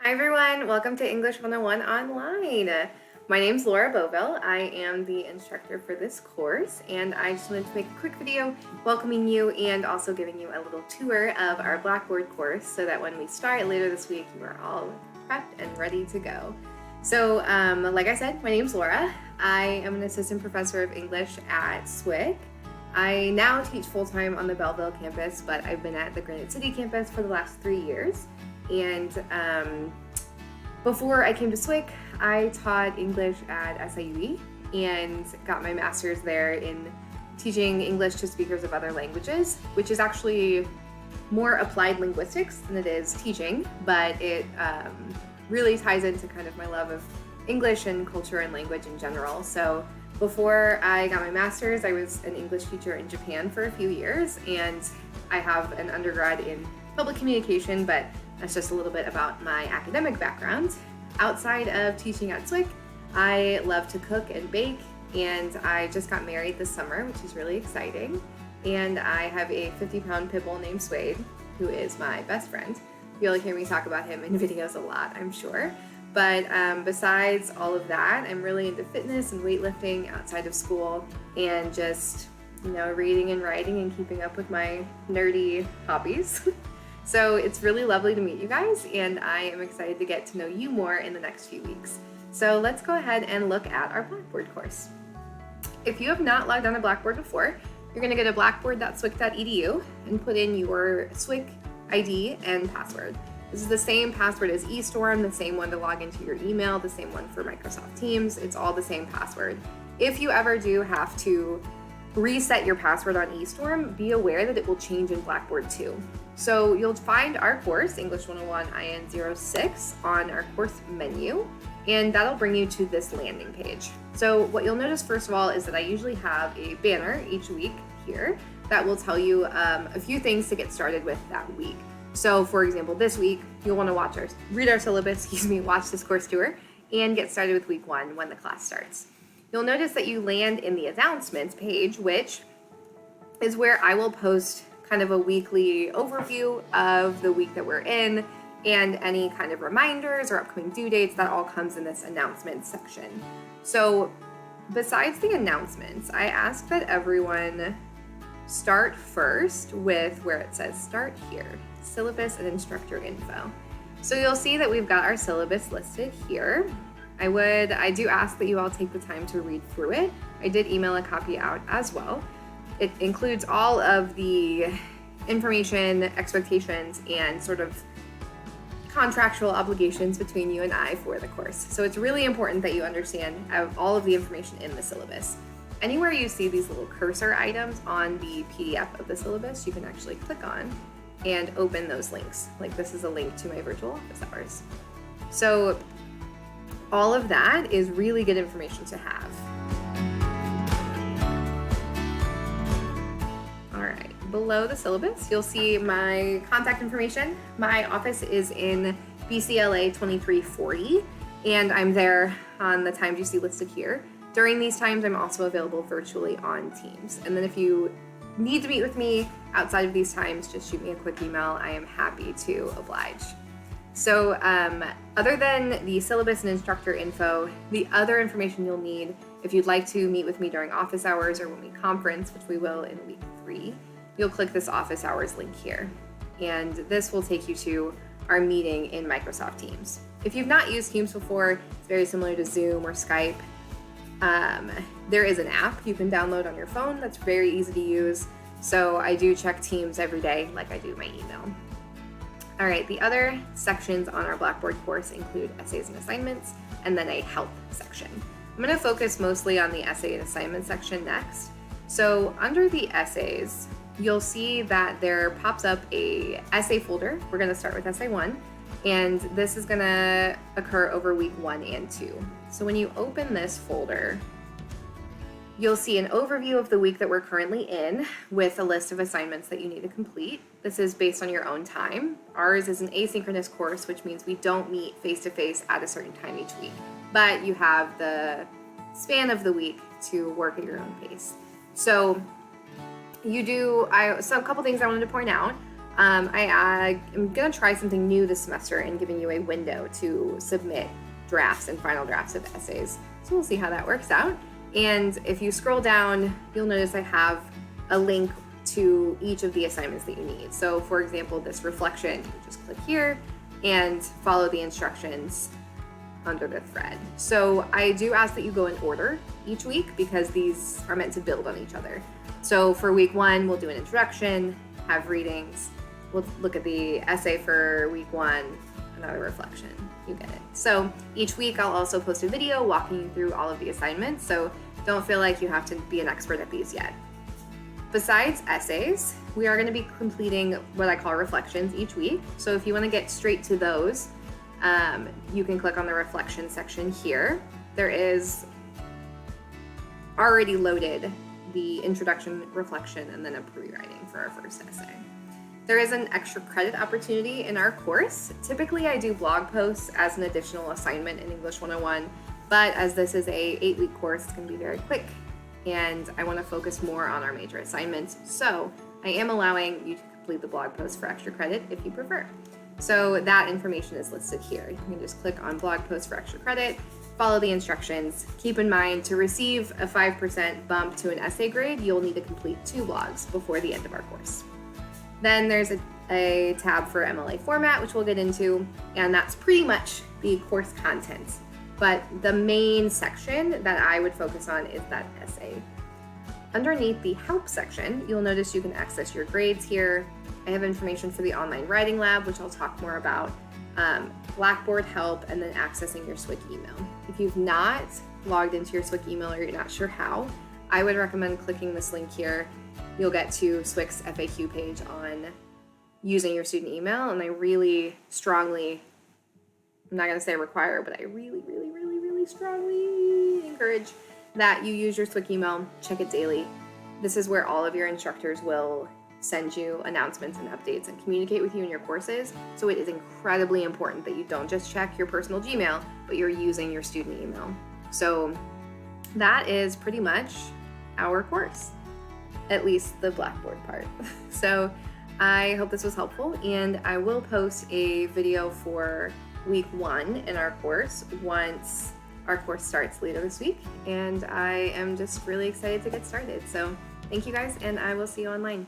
Hi everyone, welcome to English 101 Online. My name's Laura Bovell. I am the instructor for this course, and I just wanted to make a quick video welcoming you and also giving you a little tour of our Blackboard course so that when we start later this week, you are all prepped and ready to go. So, like I said, my name's Laura. I am an assistant professor of English at SWIC. I now teach full-time on the Belleville campus, but I've been at the Granite City campus for the last 3 years. And before I came to SWIC, I taught English at SIUE and got my master's there in teaching English to speakers of other languages, which is actually more applied linguistics than it is teaching, but it really ties into kind of my love of English and culture and language in general. So before I got my master's, I was an English teacher in Japan for a few years, and I have an undergrad in public communication, but that's just a little bit about my academic background. Outside of teaching at SWIC, I love to cook and bake, and I just got married this summer, which is really exciting. And I have a 50-pound pit bull named Suede, who is my best friend. You'll hear me talk about him in videos a lot, I'm sure. But besides all of that, I'm really into fitness and weightlifting outside of school, and just, reading and writing and keeping up with my nerdy hobbies. So it's really lovely to meet you guys, and I am excited to get to know you more in the next few weeks. So let's go ahead and look at our Blackboard course. If you have not logged on to Blackboard before, you're going to go to blackboard.swic.edu and put in your SWIC ID and password. This is the same password as eStorm, the same one to log into your email, the same one for Microsoft Teams. It's all the same password. If you ever do have to reset your password on eStorm, be aware that it will change in Blackboard too. So you'll find our course, English 101 IN06, on our course menu, and that'll bring you to this landing page. So what you'll notice first of all is that I usually have a banner each week here that will tell you a few things to get started with that week. So for example, this week, you'll want to read our syllabus, watch this course tour, and get started with week 1 when the class starts. You'll notice that you land in the announcements page, which is where I will post kind of a weekly overview of the week that we're in, and any kind of reminders or upcoming due dates. That all comes in this announcements section. So besides the announcements, I ask that everyone start first with where it says start here, syllabus and instructor info. So you'll see that we've got our syllabus listed here. I do ask that you all take the time to read through it. I did email a copy out as well. It includes all of the information, expectations, and sort of contractual obligations between you and I for the course. So it's really important that you understand all of the information in the syllabus. Anywhere you see these little cursor items on the PDF of the syllabus, you can actually click on and open those links. Like this is a link to my virtual office hours. So all of that is really good information to have. All right, below the syllabus, you'll see my contact information. My office is in BCLA 2340, and I'm there on the times you see listed here. During these times, I'm also available virtually on Teams. And then if you need to meet with me outside of these times, just shoot me a quick email. I am happy to oblige. So other than the syllabus and instructor info, the other information you'll need if you'd like to meet with me during office hours or when we conference, which we will in week 3, you'll click this office hours link here. And this will take you to our meeting in Microsoft Teams. If you've not used Teams before, it's very similar to Zoom or Skype. There is an app you can download on your phone that's very easy to use. So I do check Teams every day like I do my email. All right, the other sections on our Blackboard course include essays and assignments, and then a help section. I'm going to focus mostly on the essay and assignment section next. So under the essays, you'll see that there pops up a essay folder. We're going to start with essay 1, and this is going to occur over week 1 and 2. So when you open this folder, you'll see an overview of the week that we're currently in with a list of assignments that you need to complete. This is based on your own time. Ours is an asynchronous course, which means we don't meet face-to-face at a certain time each week, but you have the span of the week to work at your own pace. So a couple things I wanted to point out I'm gonna try something new this semester and giving you a window to submit drafts and final drafts of essays. So we'll see how that works out. And if you scroll down, you'll notice I have a link to each of the assignments that you need. So for example, this reflection, you just click here and follow the instructions under the thread. So I do ask that you go in order each week because these are meant to build on each other. So for week 1, we'll do an introduction, have readings, we'll look at the essay for week 1, another reflection, you get it. So each week I'll also post a video walking you through all of the assignments, so don't feel like you have to be an expert at these yet. Besides essays, we are going to be completing what I call reflections each week. So if you want to get straight to those, you can click on the reflection section here. There is already loaded the introduction, reflection, and then a pre-writing for our first essay. There is an extra credit opportunity in our course. Typically I do blog posts as an additional assignment in English 101, but as this is a 8-week course, it's going to be very quick and I want to focus more on our major assignments. So I am allowing you to complete the blog post for extra credit if you prefer. So that information is listed here. You can just click on blog post for extra credit, follow the instructions. Keep in mind, to receive a 5% bump to an essay grade, you'll need to complete 2 blogs before the end of our course. Then there's a tab for Mla Format, which we'll get into, and that's pretty much the course content. But the main section that I would focus on is that essay. Underneath the help section, you'll notice you can access your grades here. I have information for the online writing lab, which I'll talk more about, Blackboard help, and then accessing your SWIC email. If you've not logged into your SWIC email or you're not sure how, I would recommend clicking this link here. You'll get to SWIC's FAQ page on using your student email, and I really strongly, I'm not going to say require, but I really strongly encourage that you use your SWIC email, check it daily. This is where all of your instructors will send you announcements and updates and communicate with you in your courses. So it is incredibly important that you don't just check your personal Gmail, but you're using your student email. So that is pretty much our course, at least the Blackboard part. So I hope this was helpful, and I will post a video for week 1 in our course once our course starts later this week, and I am just really excited to get started. So thank you guys, and I will see you online.